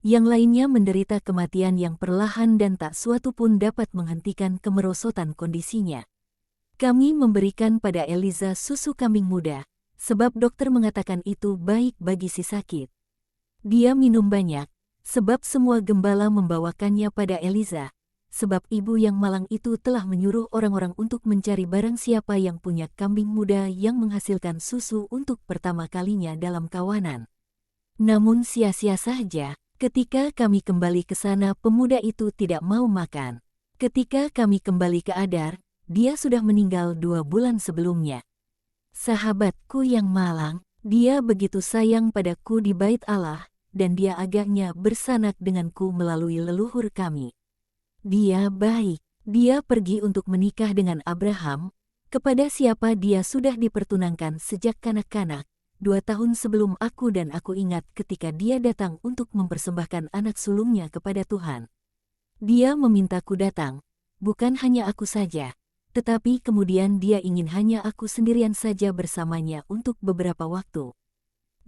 yang lainnya menderita kematian yang perlahan dan tak suatu pun dapat menghentikan kemerosotan kondisinya. Kami memberikan pada Eliza susu kambing muda, sebab dokter mengatakan itu baik bagi si sakit. Dia minum banyak, sebab semua gembala membawakannya pada Eliza, sebab ibu yang malang itu telah menyuruh orang-orang untuk mencari barang siapa yang punya kambing muda yang menghasilkan susu untuk pertama kalinya dalam kawanan. Namun sia-sia saja, ketika kami kembali ke sana pemuda itu tidak mau makan. Ketika kami kembali ke Adar, dia sudah meninggal 2 bulan sebelumnya. Sahabatku yang malang, dia begitu sayang padaku di bait Allah, dan dia agaknya bersanak denganku melalui leluhur kami. Dia baik, dia pergi untuk menikah dengan Abraham, kepada siapa dia sudah dipertunangkan sejak kanak-kanak, 2 tahun sebelum aku, dan aku ingat ketika dia datang untuk mempersembahkan anak sulungnya kepada Tuhan. Dia memintaku datang, bukan hanya aku saja, tetapi kemudian dia ingin hanya aku sendirian saja bersamanya untuk beberapa waktu.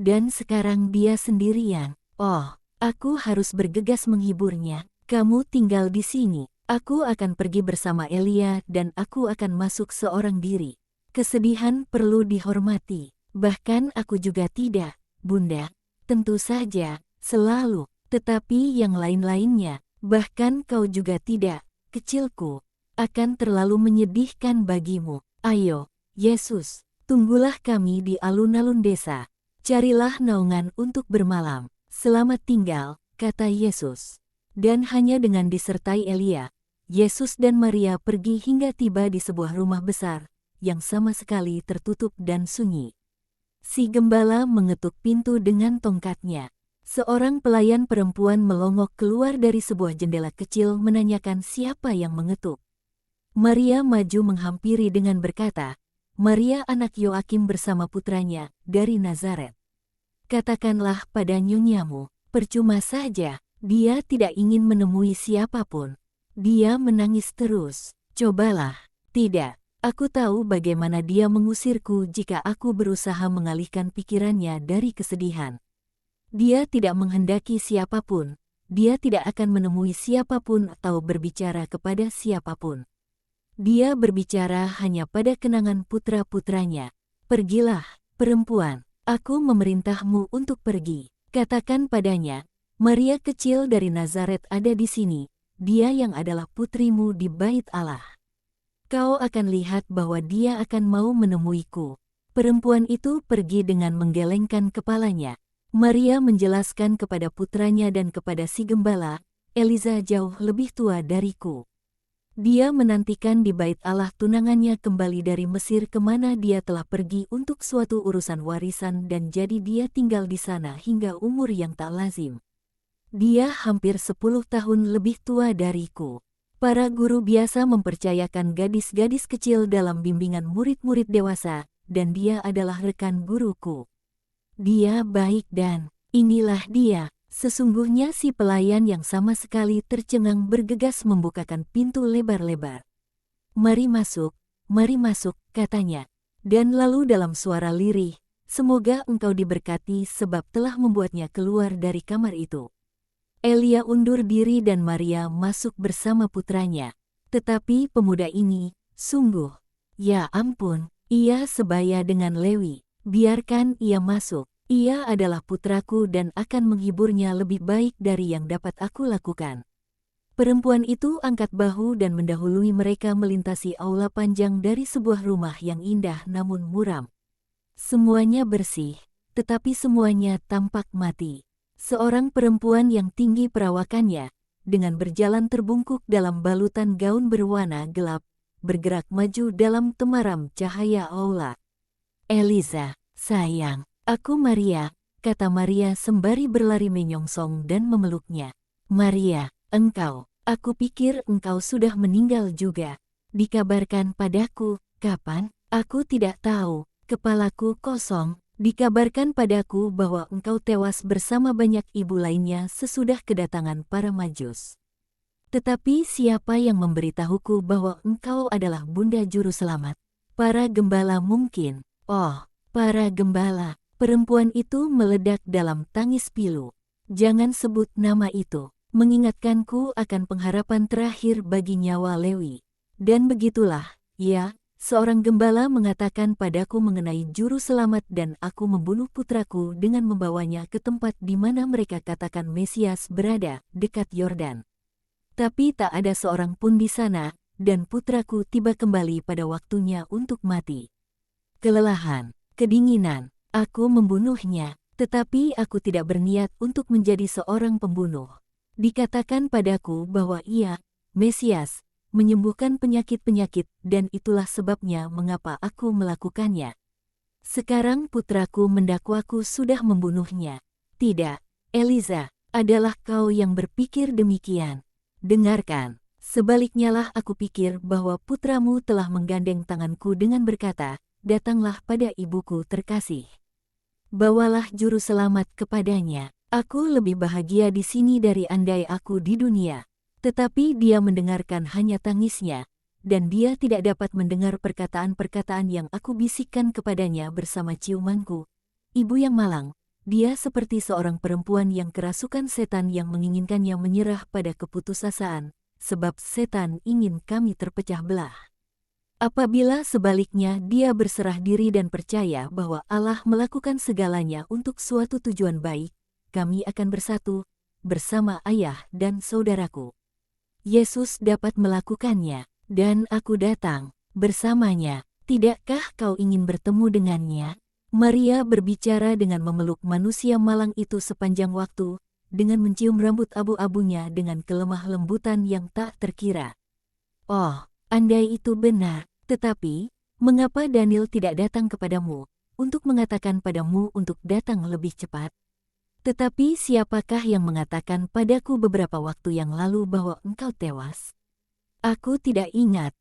Dan sekarang dia sendirian. Oh, aku harus bergegas menghiburnya. Kamu tinggal di sini. Aku akan pergi bersama Elia dan aku akan masuk seorang diri. Kesedihan perlu dihormati. Bahkan aku juga tidak, Bunda. Tentu saja, selalu. Tetapi yang lain-lainnya, bahkan kau juga tidak, kecilku, akan terlalu menyedihkan bagimu. Ayo, Yesus, tunggulah kami di alun-alun desa. Carilah naungan untuk bermalam. Selamat tinggal, kata Yesus. Dan hanya dengan disertai Elia, Yesus dan Maria pergi hingga tiba di sebuah rumah besar, yang sama sekali tertutup dan sunyi. Si gembala mengetuk pintu dengan tongkatnya. Seorang pelayan perempuan melongok keluar dari sebuah jendela kecil menanyakan siapa yang mengetuk. Maria maju menghampiri dengan berkata, "Maria anak Yoakim bersama putranya, dari Nazaret. Katakanlah pada nyonyamu, percuma saja, dia tidak ingin menemui siapapun. Dia menangis terus. Cobalah, tidak, aku tahu bagaimana dia mengusirku jika aku berusaha mengalihkan pikirannya dari kesedihan. Dia tidak menghendaki siapapun, dia tidak akan menemui siapapun atau berbicara kepada siapapun. Dia berbicara hanya pada kenangan putra-putranya. Pergilah, perempuan, aku memerintahmu untuk pergi. Katakan padanya, Maria kecil dari Nazaret ada di sini, dia yang adalah putrimu di bait Allah. Kau akan lihat bahwa dia akan mau menemuiku." Perempuan itu pergi dengan menggelengkan kepalanya. Maria menjelaskan kepada putranya dan kepada si gembala, "Eliza jauh lebih tua dariku. Dia menantikan di bait Allah tunangannya kembali dari Mesir kemana dia telah pergi untuk suatu urusan warisan dan jadi dia tinggal di sana hingga umur yang tak lazim. Dia hampir 10 tahun lebih tua dariku." Para guru biasa mempercayakan gadis-gadis kecil dalam bimbingan murid-murid dewasa, dan dia adalah rekan guruku. Dia baik dan inilah dia. Sesungguhnya si pelayan yang sama sekali tercengang bergegas membukakan pintu lebar-lebar. mari masuk," katanya. Dan lalu dalam suara lirih, "Semoga engkau diberkati sebab telah membuatnya keluar dari kamar itu." Elia undur diri dan Maria masuk bersama putranya. Tetapi pemuda ini, sungguh, ya ampun, ia sebaya dengan Lewi. Biarkan ia masuk. Ia adalah putraku dan akan menghiburnya lebih baik dari yang dapat aku lakukan. Perempuan itu angkat bahu dan mendahului mereka melintasi aula panjang dari sebuah rumah yang indah namun muram. Semuanya bersih, tetapi semuanya tampak mati. Seorang perempuan yang tinggi perawakannya, dengan berjalan terbungkuk dalam balutan gaun berwarna gelap, bergerak maju dalam temaram cahaya aula. "Eliza, sayang, aku Maria," kata Maria sembari berlari menyongsong dan memeluknya. "Maria, engkau, aku pikir engkau sudah meninggal juga. Dikabarkan padaku, kapan? Aku tidak tahu, kepalaku kosong. Dikabarkan padaku bahwa engkau tewas bersama banyak ibu lainnya sesudah kedatangan para Majus. Tetapi siapa yang memberitahuku bahwa engkau adalah Bunda Juru Selamat? Para gembala mungkin." "Oh, para gembala." Perempuan itu meledak dalam tangis pilu. Jangan sebut nama itu. Mengingatkanku akan pengharapan terakhir bagi nyawa Lewi. Dan begitulah, ya, seorang gembala mengatakan padaku mengenai juru selamat dan aku membunuh putraku dengan membawanya ke tempat di mana mereka katakan Mesias berada, dekat Yordan. Tapi tak ada seorang pun di sana, dan putraku tiba kembali pada waktunya untuk mati. Kelelahan, kedinginan, aku membunuhnya, tetapi aku tidak berniat untuk menjadi seorang pembunuh. Dikatakan padaku bahwa ia, Mesias, menyembuhkan penyakit-penyakit dan itulah sebabnya mengapa aku melakukannya. Sekarang putraku mendakwaku sudah membunuhnya. Tidak, Eliza, adalah kau yang berpikir demikian. Dengarkan, sebaliknya lah aku pikir bahwa putramu telah menggandeng tanganku dengan berkata, datanglah pada ibuku terkasih. Bawalah juru selamat kepadanya. Aku lebih bahagia di sini dari andai aku di dunia. Tetapi dia mendengarkan hanya tangisnya, dan dia tidak dapat mendengar perkataan-perkataan yang aku bisikkan kepadanya bersama ciumanku. Ibu yang malang, dia seperti seorang perempuan yang kerasukan setan yang menginginkannya menyerah pada keputusasaan, sebab setan ingin kami terpecah belah. Apabila sebaliknya dia berserah diri dan percaya bahwa Allah melakukan segalanya untuk suatu tujuan baik, kami akan bersatu, bersama ayah dan saudaraku. Yesus dapat melakukannya, dan aku datang, bersamanya. Tidakkah kau ingin bertemu dengannya? Maria berbicara dengan memeluk manusia malang itu sepanjang waktu, dengan mencium rambut abu-abunya dengan kelemah lembutan yang tak terkira. Oh, andai itu benar, tetapi, mengapa Daniel tidak datang kepadamu, untuk mengatakan padamu untuk datang lebih cepat? Tetapi siapakah yang mengatakan padaku beberapa waktu yang lalu bahwa engkau tewas? Aku tidak ingat,